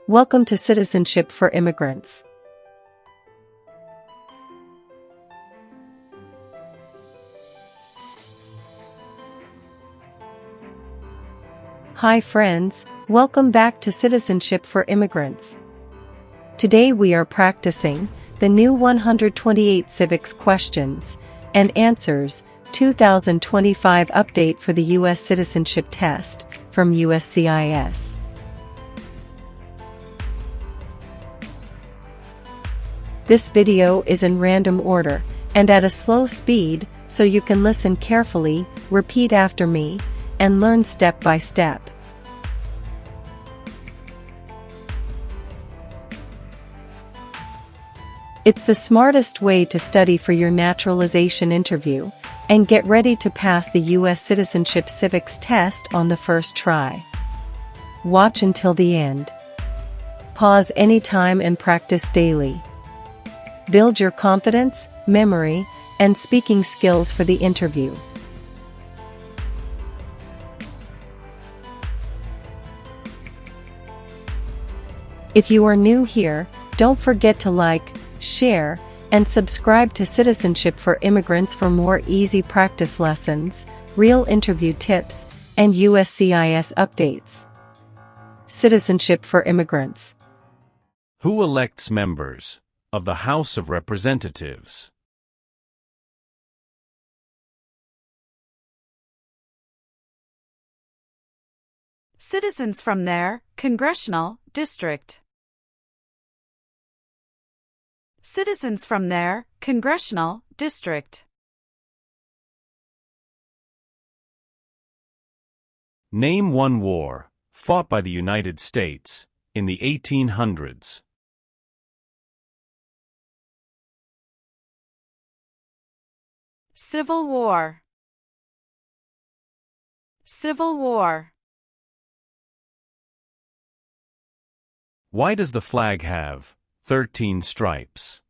Welcome to Citizenship for Immigrants. Hi friends, welcome back to Citizenship for Immigrants. Today we are practicing the new 128 Civics questions and answers 2025 update for the U.S. Citizenship test from USCIS. This video is in random order and at a slow speed, so you can listen carefully, repeat after me, and learn step by step. It's the smartest way to study for your naturalization interview and get ready to pass the U.S. Citizenship Civics test on the first try. Watch until the end. Pause anytime and practice daily. Build your confidence, memory, and speaking skills for the interview. If you are new here, don't forget to like, share, and subscribe to Citizenship for Immigrants for more easy practice lessons, real interview tips, and USCIS updates. Citizenship for Immigrants. Who elects members of the House of Representatives? Citizens from their congressional district. Citizens from their congressional district. Name one war fought by the United States in the 1800s. Civil War. Civil War. Why does the flag have 13 stripes?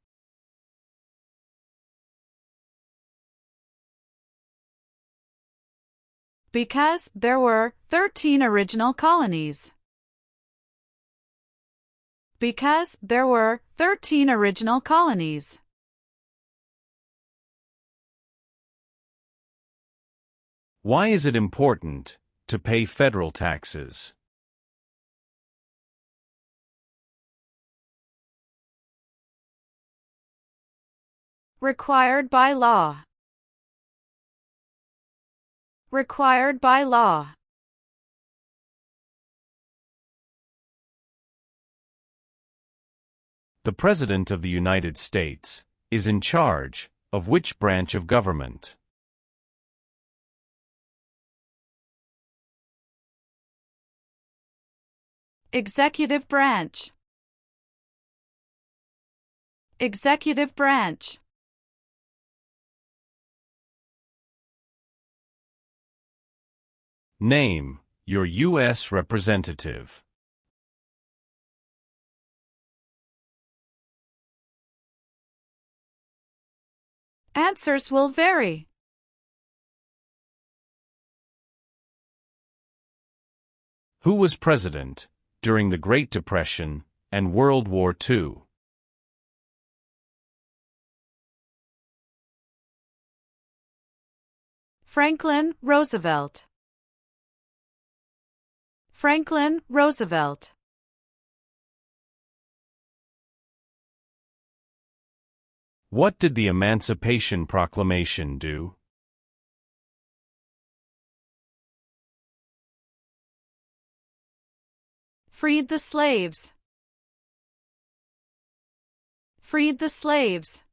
Because there were 13 original colonies. Because there were 13 original colonies. Why is it important to pay federal taxes? Required by law. Required by law. The President of the United States is in charge of which branch of government? Executive branch. Executive branch. Name your U.S. representative. Answers will vary. Who was president during the Great Depression and World War II? Franklin Roosevelt. Franklin Roosevelt. What did the Emancipation Proclamation do? Freed the slaves. Freed the slaves.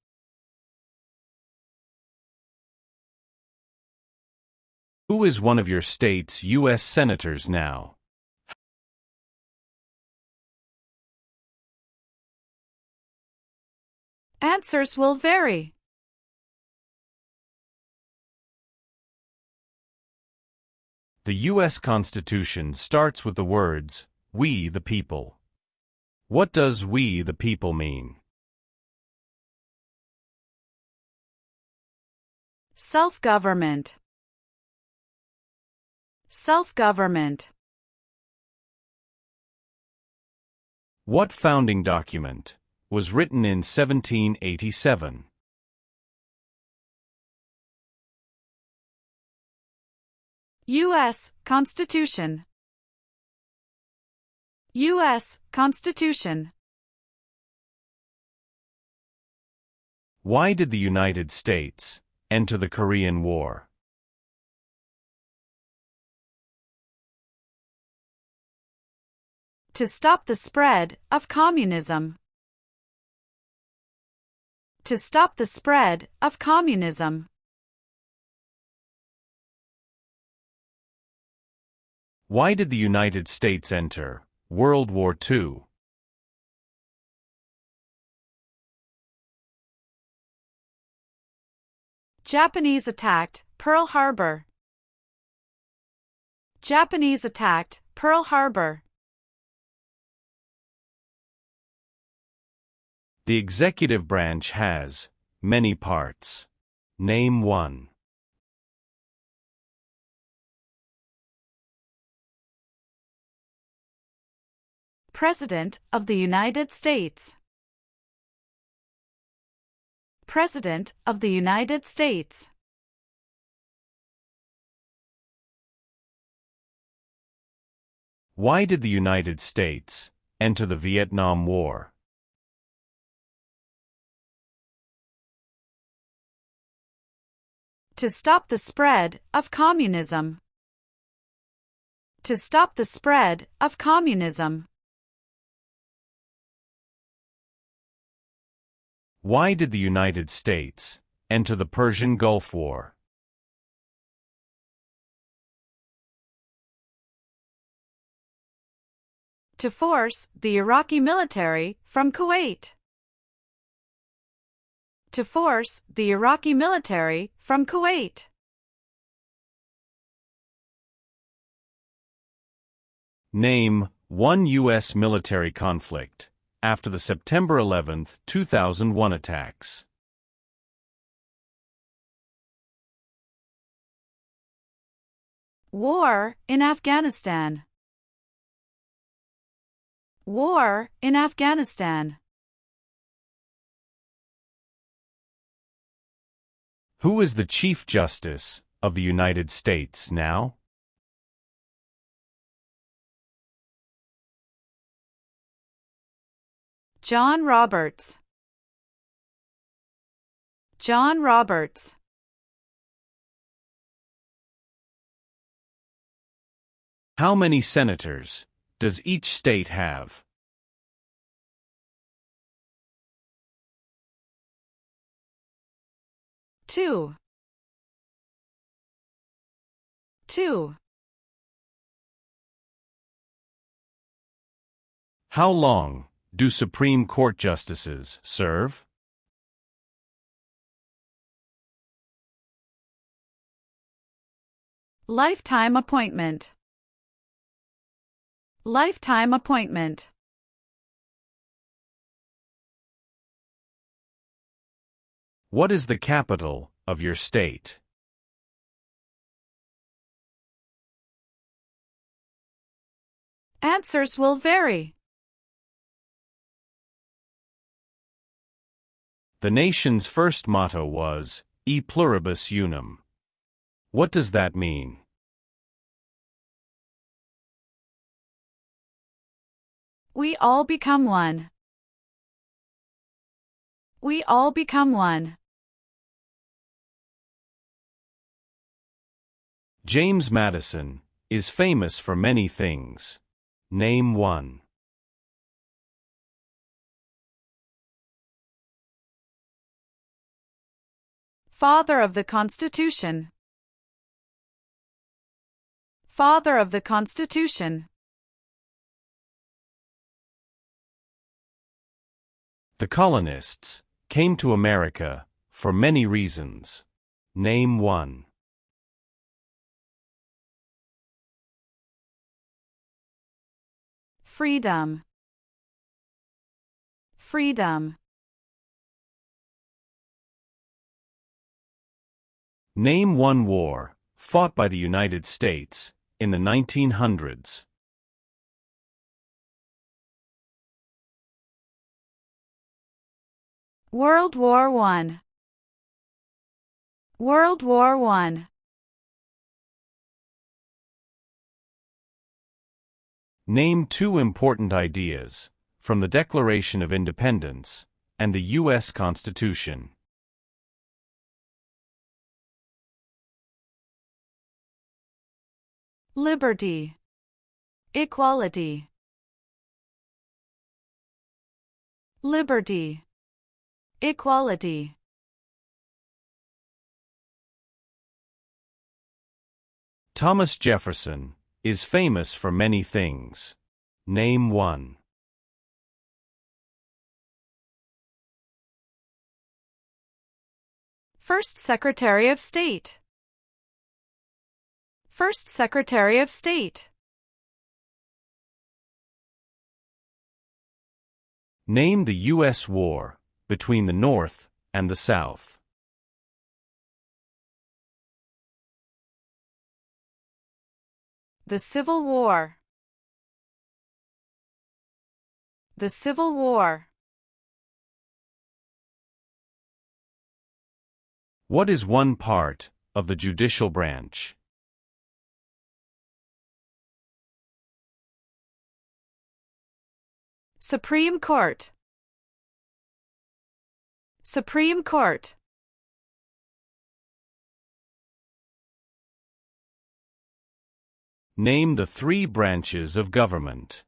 Who is one of your state's U.S. senators now? Answers will vary. The U.S. Constitution starts with the words, "We the people." What does "we the people" mean? Self-government. Self-government. What founding document was written in 1787? U.S. Constitution. U.S. Constitution. Why did the United States enter the Korean War? To stop the spread of communism. To stop the spread of communism. Why did the United States enter World War II? Japanese attacked Pearl Harbor. Japanese attacked Pearl Harbor. The executive branch has many parts. Name one. President of the United States. President of the United States. Why did the United States enter the Vietnam War? To stop the spread of communism. To stop the spread of communism. Why did the United States enter the Persian Gulf War? To force the Iraqi military from Kuwait. To force the Iraqi military from Kuwait. Name one U.S. military conflict after the September 11, 2001 attacks. War in Afghanistan. War in Afghanistan. Who is the Chief Justice of the United States now? John Roberts. John Roberts. How many senators does each state have? Two. How long do Supreme Court justices serve? Lifetime appointment. Lifetime appointment. What is the capital of your state? Answers will vary. The nation's first motto was, E pluribus unum. What does that mean? We all become one. We all become one. James Madison is famous for many things. Name one. Father of the Constitution. Father of the Constitution. The colonists came to America for many reasons. Name one. Freedom. Freedom. Name one war fought by the United States in the 1900s. World War I. World War I. Name two important ideas from the Declaration of Independence and the U.S. Constitution. Liberty. Equality. Liberty. Equality. Thomas Jefferson is famous for many things. Name one. First Secretary of State. First Secretary of State. Name the U.S. war between the North and the South. The Civil War. The Civil War. What is one part of the judicial branch? Supreme Court. Supreme Court. Name the three branches of government.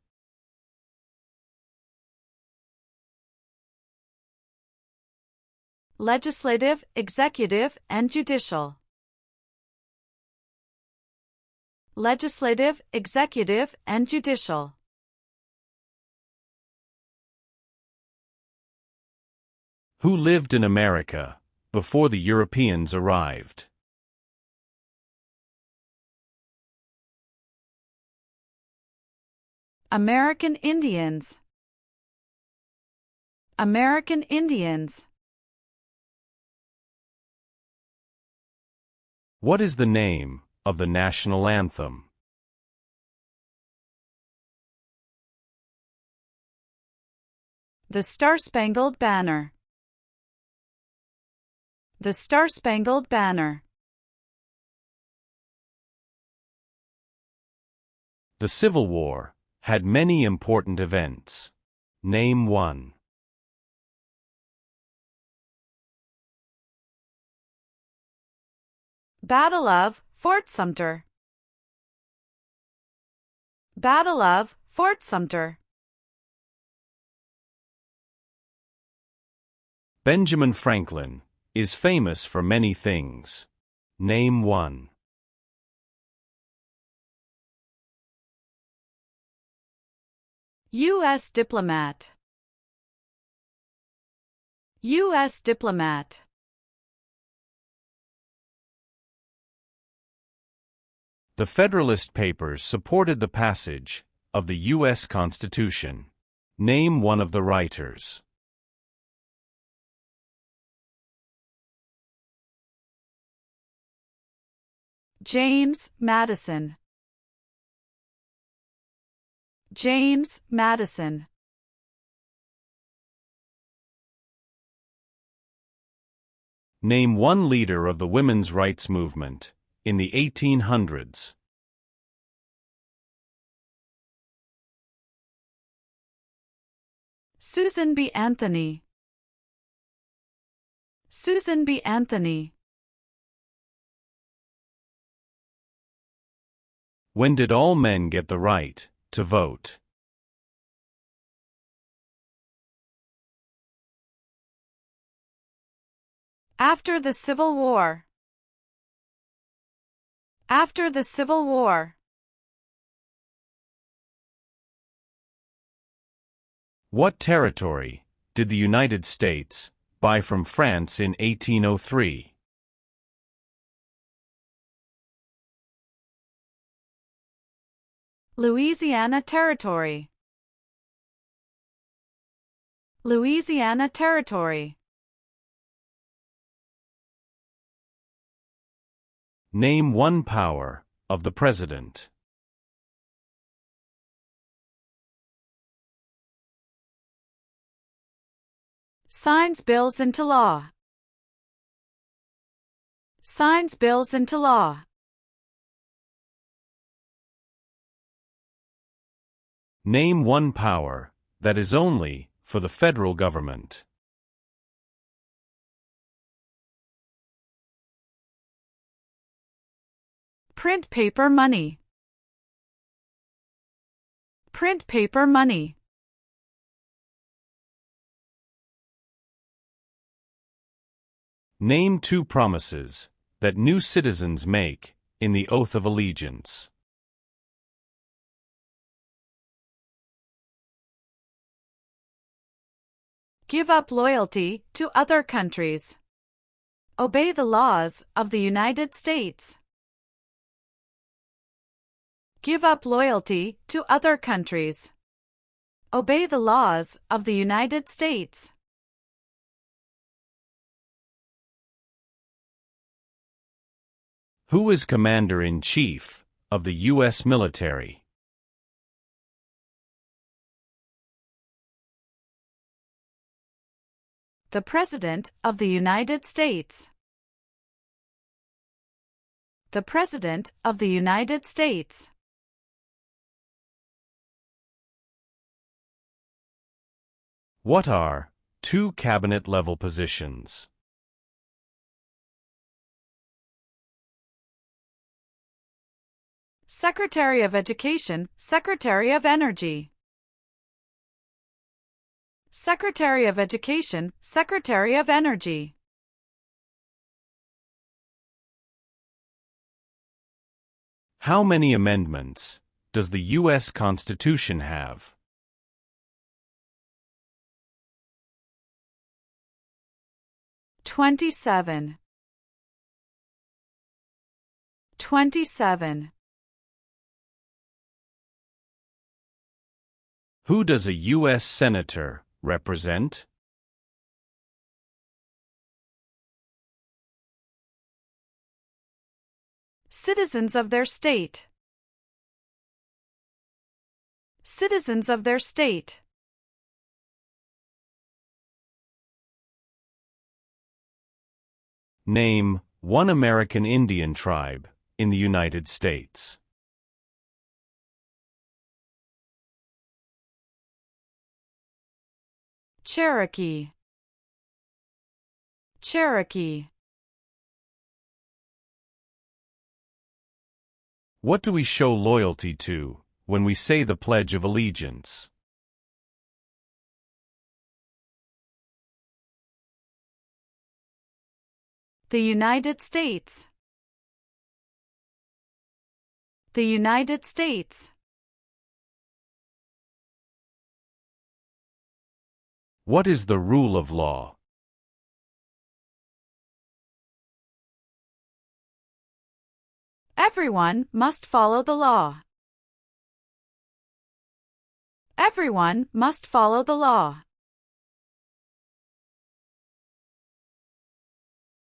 Legislative, executive, and judicial. Legislative, executive, and judicial. Who lived in America before the Europeans arrived? American Indians. American Indians. What is the name of the national anthem? The Star-Spangled Banner. The Star-Spangled Banner. The Civil War had many important events. Name one. Battle of Fort Sumter. Battle of Fort Sumter. Benjamin Franklin is famous for many things. Name one. U.S. diplomat. U.S. diplomat. The Federalist Papers supported the passage of the U.S. Constitution. Name one of the writers. James Madison. James Madison. Name one leader of the women's rights movement in the 1800s. Susan B. Anthony. Susan B. Anthony. When did all men get the right to vote? After the Civil War. After the Civil War. What territory did the United States buy from France in 1803? Louisiana Territory. Louisiana Territory. Name one power of the president. Signs bills into law. Signs bills into law. Name one power that is only for the federal government. Print paper money. Print paper money. Name two promises that new citizens make in the oath of allegiance. Give up loyalty to other countries. Obey the laws of the United States. Give up loyalty to other countries. Obey the laws of the United States. Who is Commander-in-Chief of the U.S. military? The President of the United States. The President of the United States. What are two cabinet-level positions? Secretary of Education, Secretary of Energy. Secretary of Education, Secretary of Energy. How many amendments does the U.S. Constitution have? 27. 27. Who does a U.S. Senator represent? Citizens of their state. Citizens of their state. Name one American Indian tribe in the United States. Cherokee. Cherokee. What do we show loyalty to when we say the Pledge of Allegiance? The United States. The United States. What is the rule of law? Everyone must follow the law. Everyone must follow the law.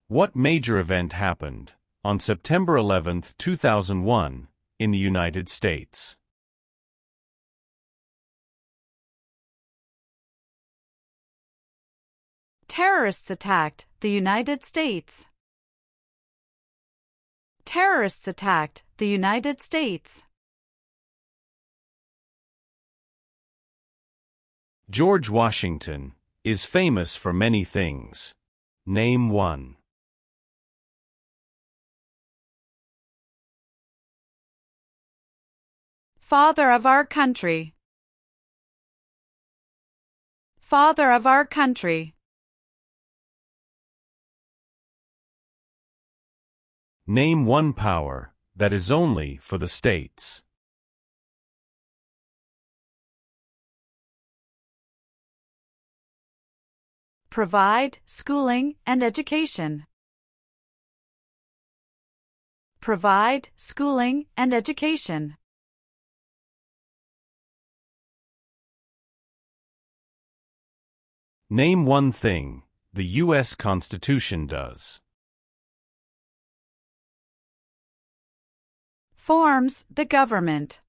What major event happened on September 11, 2001, in the United States? Terrorists attacked the United States. Terrorists attacked the United States. George Washington is famous for many things. Name one. Father of our country. Father of our country. Name one power that is only for the states. Provide schooling and education. Provide schooling and education. Name one thing the U.S. Constitution does. Forms the government.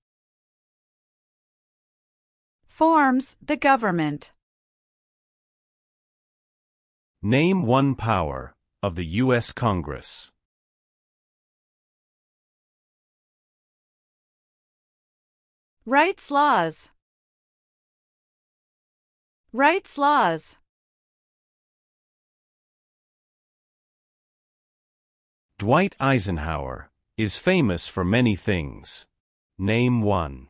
Forms the government. Name one power of the U.S. Congress. Rights laws. Rights laws. Dwight Eisenhower is famous for many things. Name one.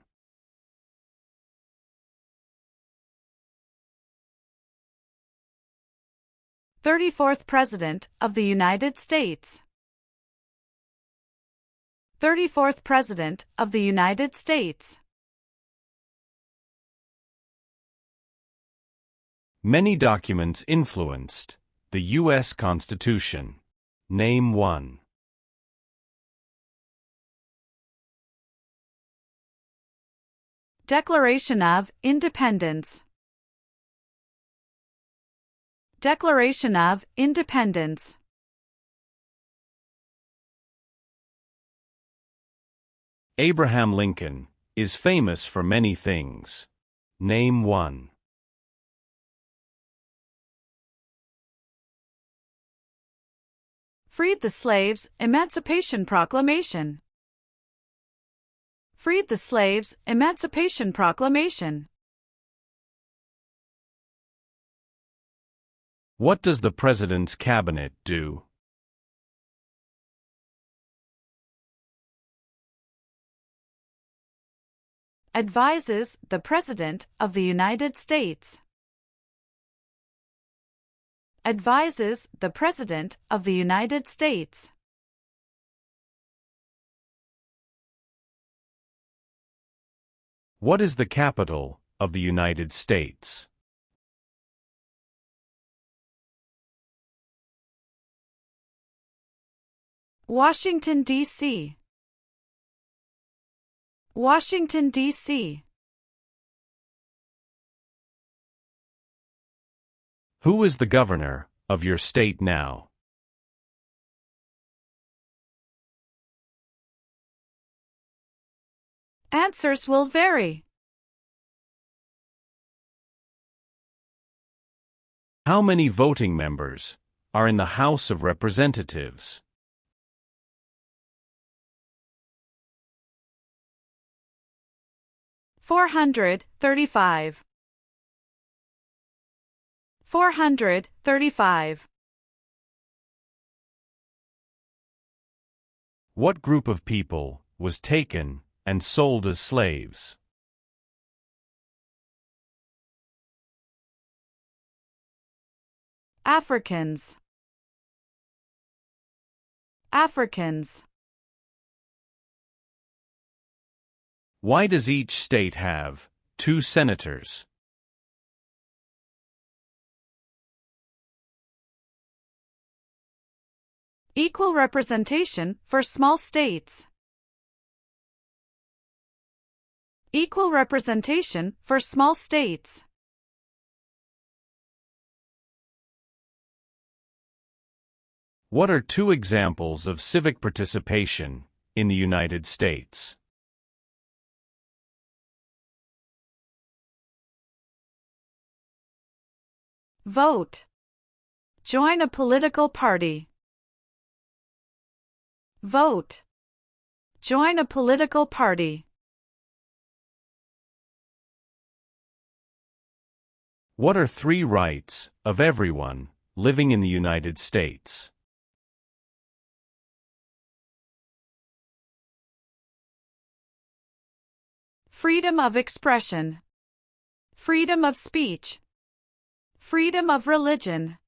34th President of the United States. 34th President of the United States. Many documents influenced the U.S. Constitution. Name one. Declaration of Independence. Declaration of Independence. Abraham Lincoln is famous for many things. Name one. Freed the slaves, Emancipation Proclamation. Freed the slaves, Emancipation Proclamation. What does the President's Cabinet do? Advises the President of the United States. Advises the President of the United States. What is the capital of the United States? Washington, D.C. Washington, D.C. Who is the governor of your state now? Answers will vary. How many voting members are in the House of Representatives? 435. 435. What group of people was taken and sold as slaves? Africans. Africans. Why does each state have 2 senators? Equal representation for small states. Equal representation for small states. What are 2 examples of civic participation in the United States? Vote. Join a political party. Vote. Join a political party. What are 3 rights of everyone living in the United States? Freedom of expression. Freedom of speech. Freedom of religion.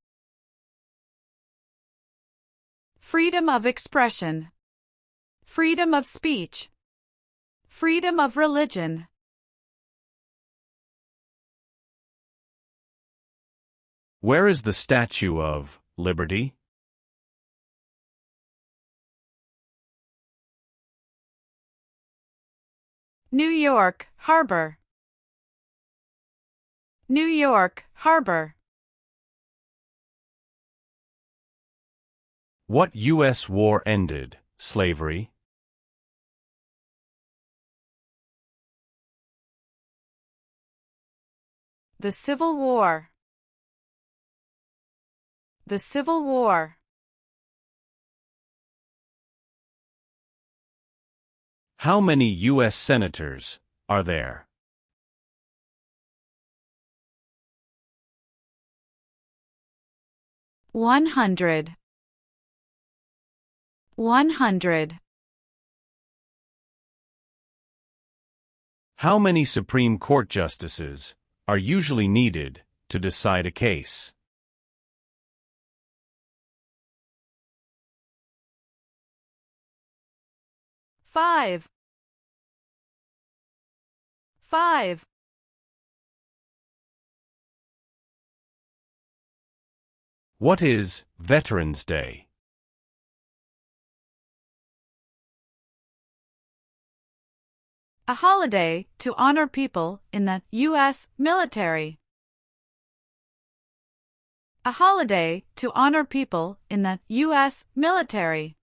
Freedom of expression. Freedom of speech. Freedom of religion. Where is the Statue of Liberty? New York Harbor. New York Harbor. What U.S. war ended slavery? The Civil War. The Civil War. How many U.S. senators are there? One hundred. 100. How many Supreme Court justices are usually needed to decide a case? 5. 5. What is Veterans Day? A holiday to honor people in the U.S. military. A holiday to honor people in the U.S. military.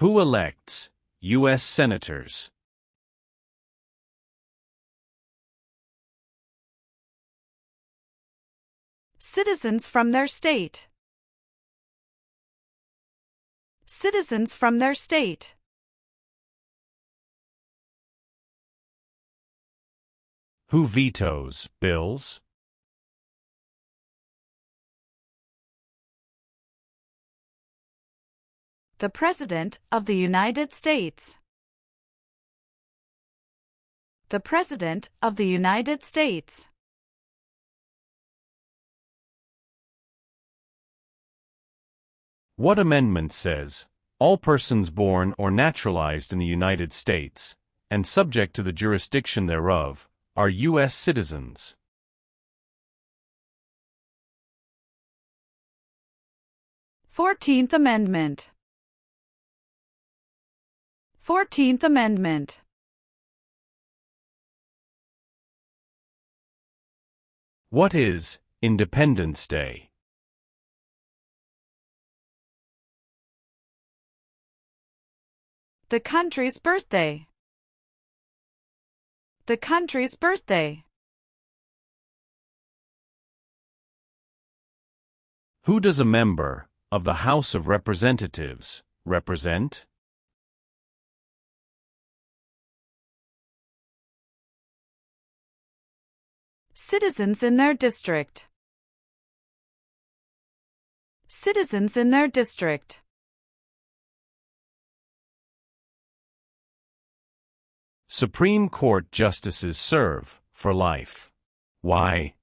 Who elects U.S. senators? Citizens from their state. Citizens from their state. Who vetoes bills? The President of the United States. The President of the United States. What amendment says, all persons born or naturalized in the United States, and subject to the jurisdiction thereof, are U.S. citizens? Fourteenth Amendment. 14th Amendment. What is Independence Day? The country's birthday. The country's birthday. Who does a member of the House of Representatives represent? Citizens in their district. Citizens in their district. Supreme Court justices serve for life. Why?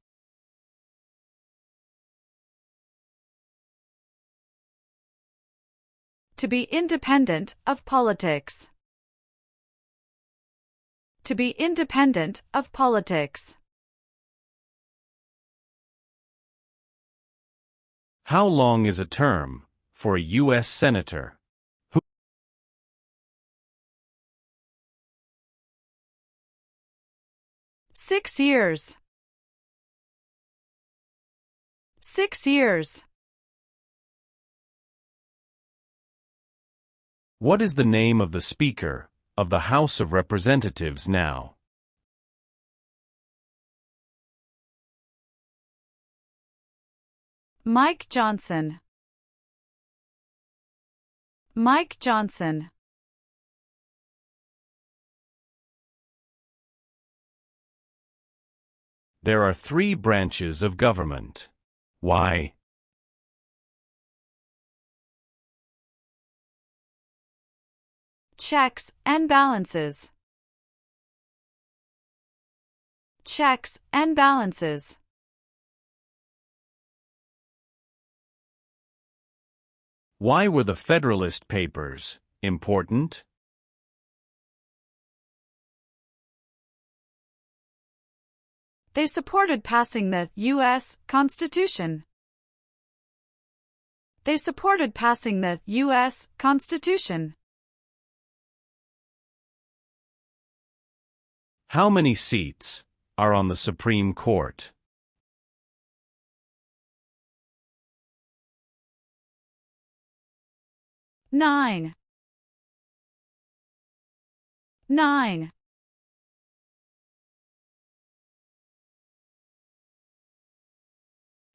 To be independent of politics. To be independent of politics. How long is a term for a U.S. Senator? 6 years. 6 years. What is the name of the Speaker of the House of Representatives now? Mike Johnson. Mike Johnson. There are 3 branches of government. Why? Checks and balances. Checks and balances. Why were the Federalist Papers important? They supported passing the U.S. Constitution. They supported passing the U.S. Constitution. How many seats are on the Supreme Court? Nine. 9.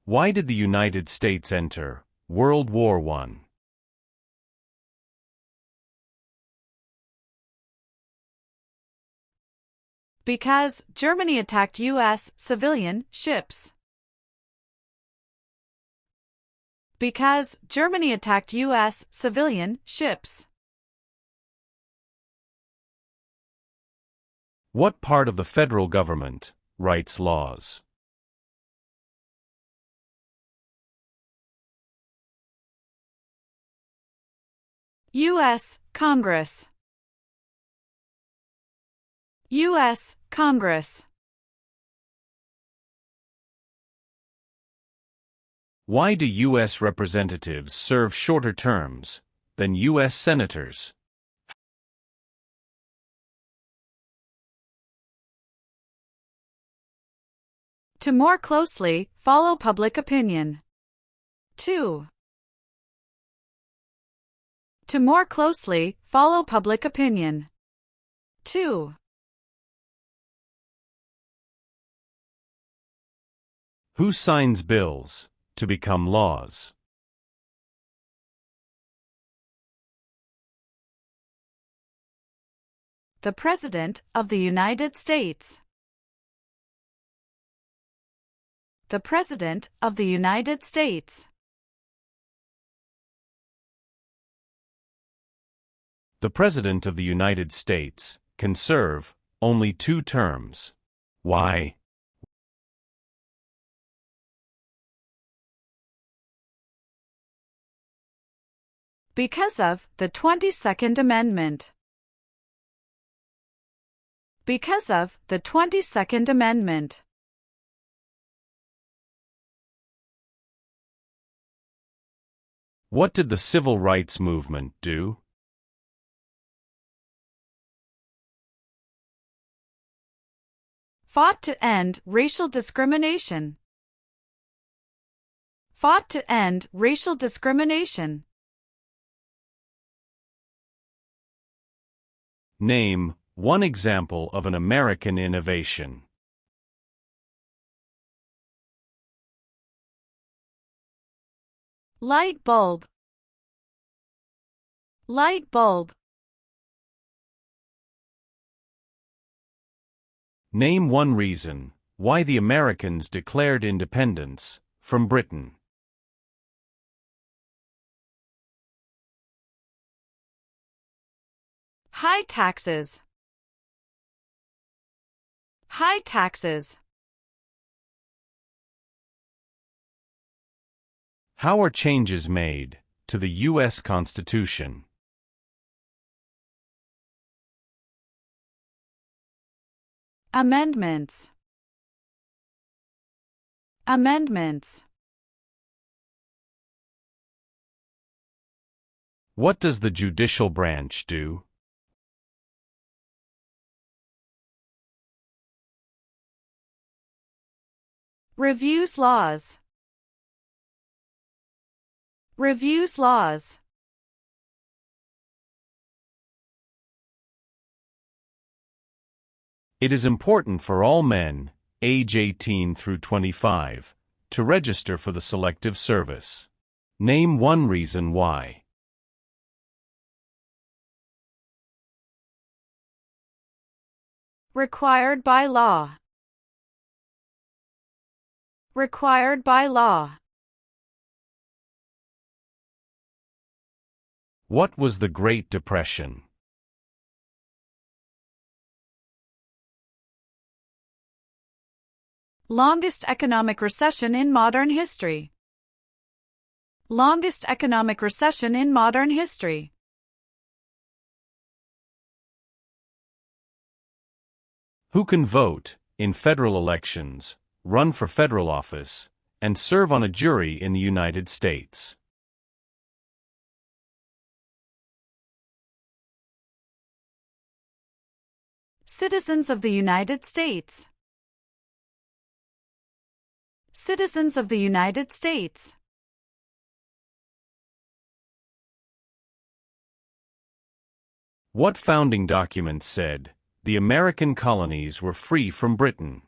Why did the United States enter World War I? Because Germany attacked U.S. civilian ships. Because Germany attacked U.S. civilian ships. What part of the federal government writes laws? U.S. Congress. U.S. Congress. Why do U.S. representatives serve shorter terms than U.S. senators? To more closely follow public opinion. 2. To more closely follow public opinion. 2. Who signs bills to become laws? The President of the United States. The President of the United States. The President of the United States can serve only 2 terms. Why? Because of the 22nd Amendment. Because of the 22nd Amendment. What did the Civil Rights Movement do? Fought to end racial discrimination. Fought to end racial discrimination. Name one example of an American innovation. Light bulb. Light bulb. Name one reason why the Americans declared independence from Britain. High taxes. High taxes. How are changes made to the U.S. Constitution? Amendments. Amendments. What does the judicial branch do? Reviews laws. Reviews laws. It is important for all men, age 18 through 25, to register for the Selective Service. Name one reason why. Required by law. Required by law. What was the Great Depression? Longest economic recession in modern history. Longest economic recession in modern history. Who can vote in federal elections, run for federal office, and serve on a jury in the United States? Citizens of the United States. Citizens of the United States. What founding document said the American colonies were free from Britain?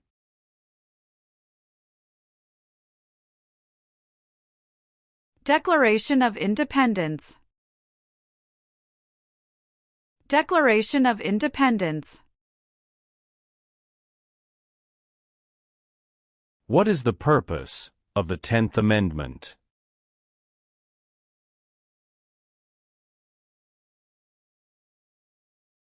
Declaration of Independence. Declaration of Independence. What is the purpose of the 10th Amendment?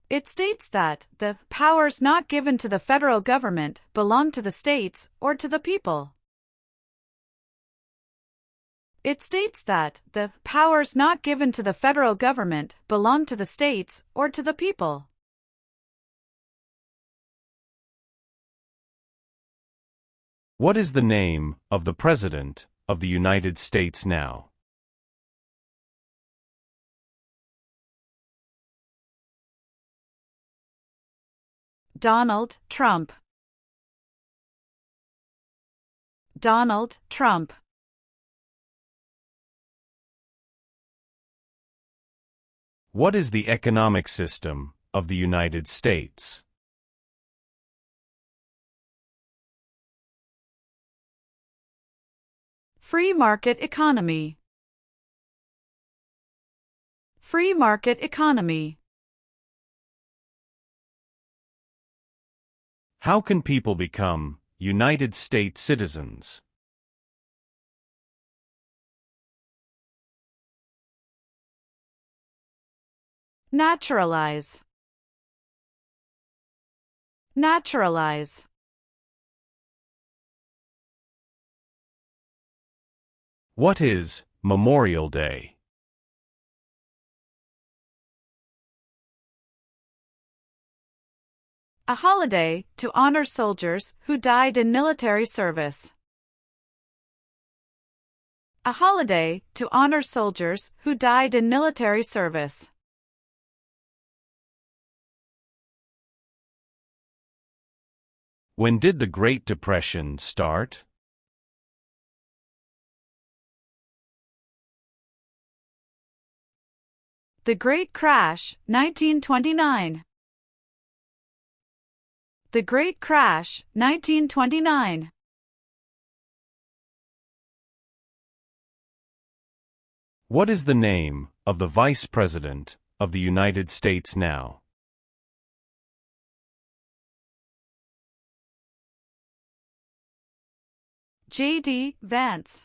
It states that the powers not given to the federal government belong to the states or to the people. It states that the powers not given to the federal government belong to the states or to the people. What is the name of the President of the United States now? Donald Trump. Donald Trump. What is the economic system of the United States? Free market economy. Free market economy. How can people become United States citizens? Naturalize. Naturalize. What is Memorial Day? A holiday to honor soldiers who died in military service. A holiday to honor soldiers who died in military service. When did the Great Depression start? The Great Crash, 1929. The Great Crash, 1929. What is the name of the Vice President of the United States now? J.D. Vance.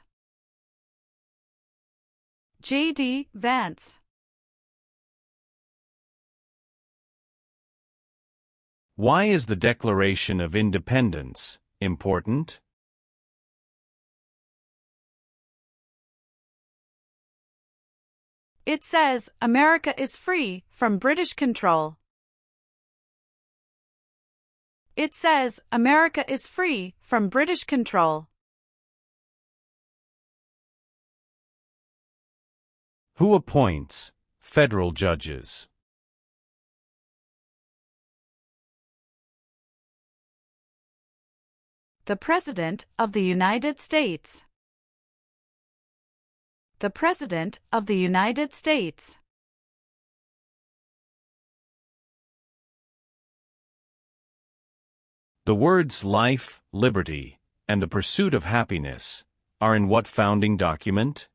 J.D. Vance. Why is the Declaration of Independence important? It says America is free from British control. It says America is free from British control. Who appoints federal judges? The President of the United States. The President of the United States. The words life, liberty, and the pursuit of happiness are in what founding document?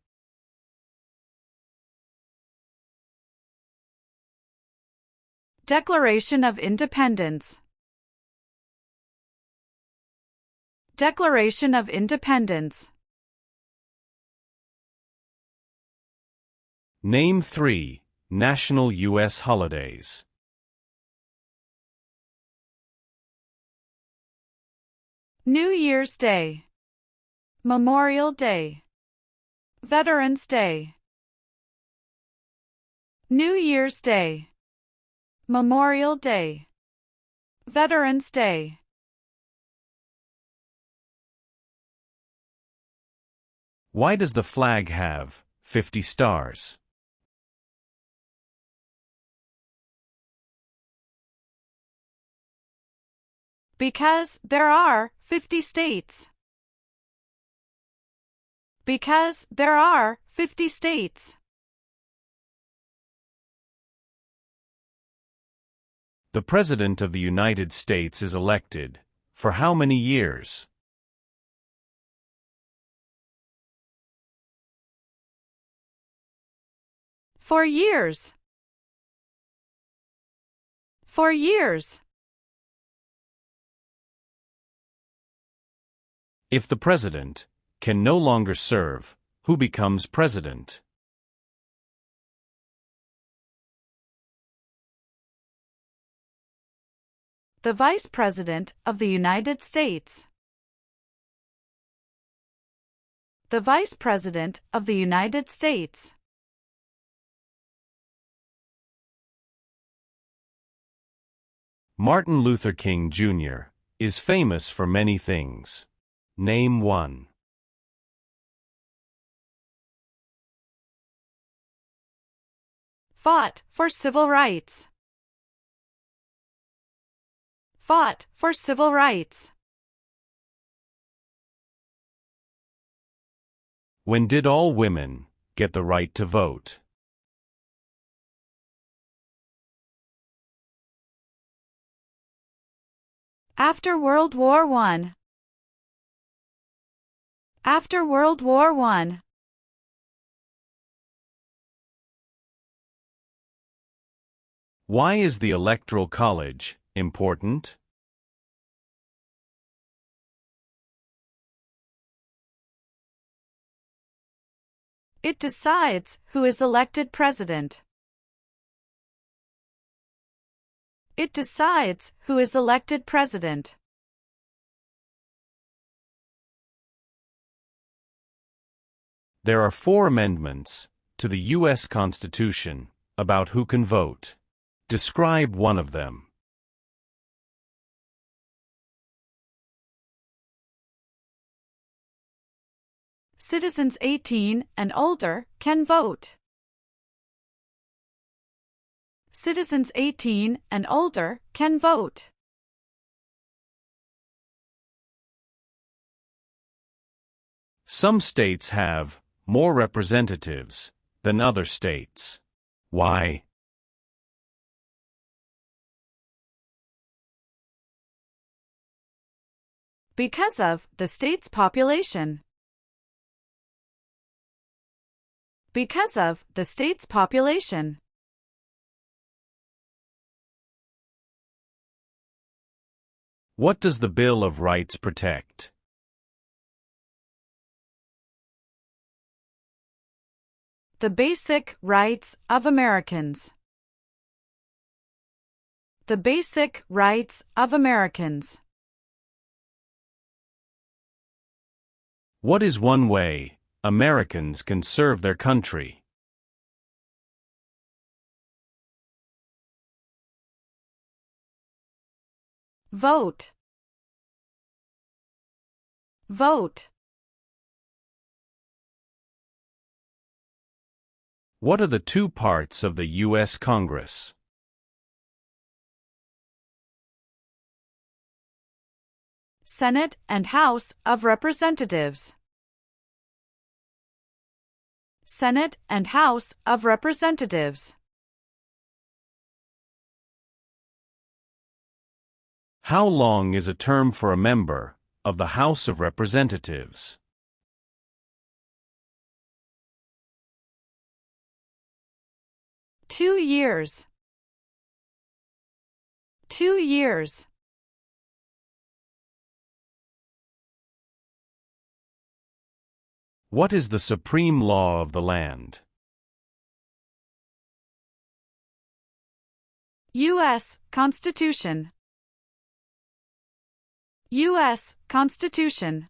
Declaration of Independence. Declaration of Independence. Name 3 national U.S. holidays. New Year's Day. Memorial Day. Veterans Day. New Year's Day. Memorial Day. Veterans Day. Why does the flag have 50 stars? Because there are 50 states. Because there are 50 states. The President of the United States is elected for how many years? For years. For years. If the president can no longer serve, who becomes president? The Vice President of the United States. The Vice President of the United States. Martin Luther King Jr. is famous for many things. Name one. Fought for civil rights. Fought for civil rights. When did all women get the right to vote? After World War I. After World War I. Why is the Electoral College important? It decides who is elected president. It decides who is elected president. There are 4 amendments to the U.S. Constitution about who can vote. Describe one of them. Citizens 18 and older can vote. Citizens 18 and older can vote. Some states have more representatives than other states. Why? Because of the state's population. Because of the state's population. What does the Bill of Rights protect? The basic rights of Americans. The basic rights of Americans. What is one way Americans can serve their country? Vote. Vote. What are the 2 parts of the U.S. Congress? Senate and House of Representatives. Senate and House of Representatives. How long is a term for a member of the House of Representatives? Two years. 2 years. What is the supreme law of the land? U.S. Constitution. U.S. Constitution.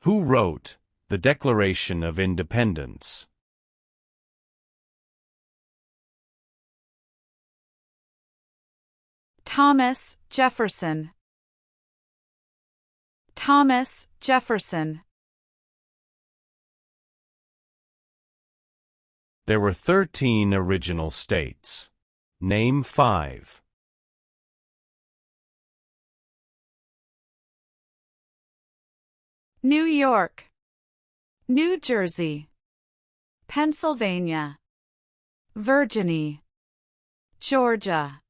Who wrote the Declaration of Independence? Thomas Jefferson. Thomas Jefferson. There were 13 original states. Name 5. New York, New Jersey, Pennsylvania, Virginia, Georgia.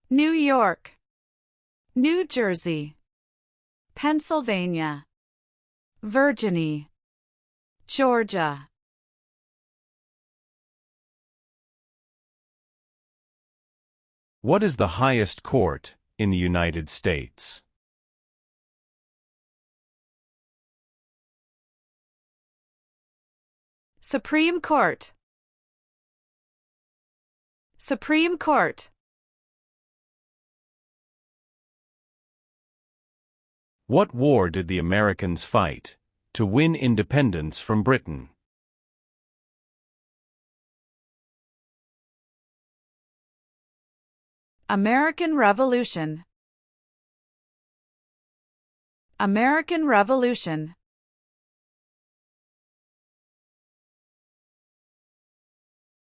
New York, New Jersey, Pennsylvania, Virginia, Georgia. What is the highest court in the United States? Supreme Court. Supreme Court. What war did the Americans fight to win independence from Britain? American Revolution. American Revolution.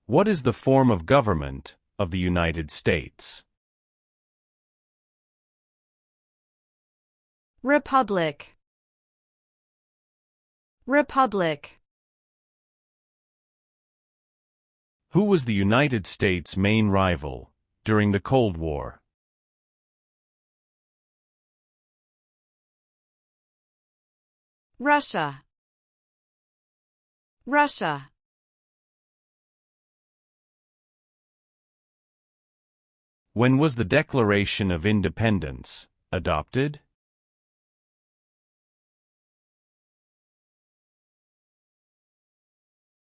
What is the form of government of the United States? Republic. Republic. Who was the United States' main rival during the Cold War? Russia. Russia. When was the Declaration of Independence adopted?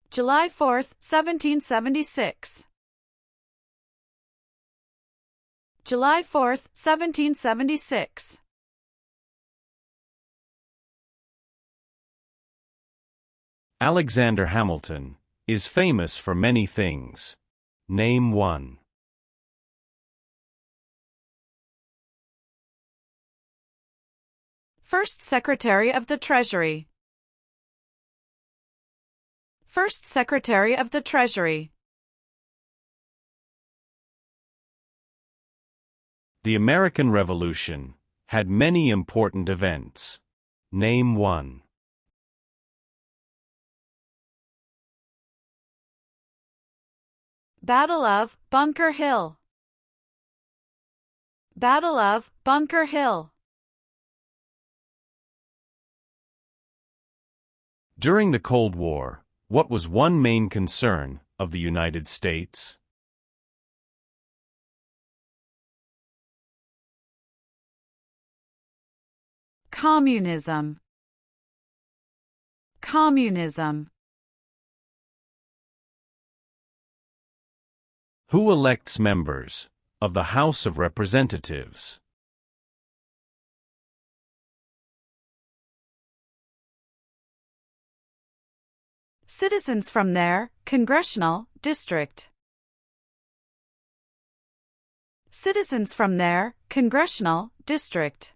July 4, 1776. July 4, 1776. Alexander Hamilton is famous for many things. Name one. First Secretary of the Treasury. First Secretary of the Treasury. The American Revolution had many important events. Name one. Battle of Bunker Hill. Battle of Bunker Hill. During the Cold War, what was one main concern of the United States? Communism. Communism. Who elects members of the House of Representatives? Citizens from their congressional district. Citizens from their congressional district.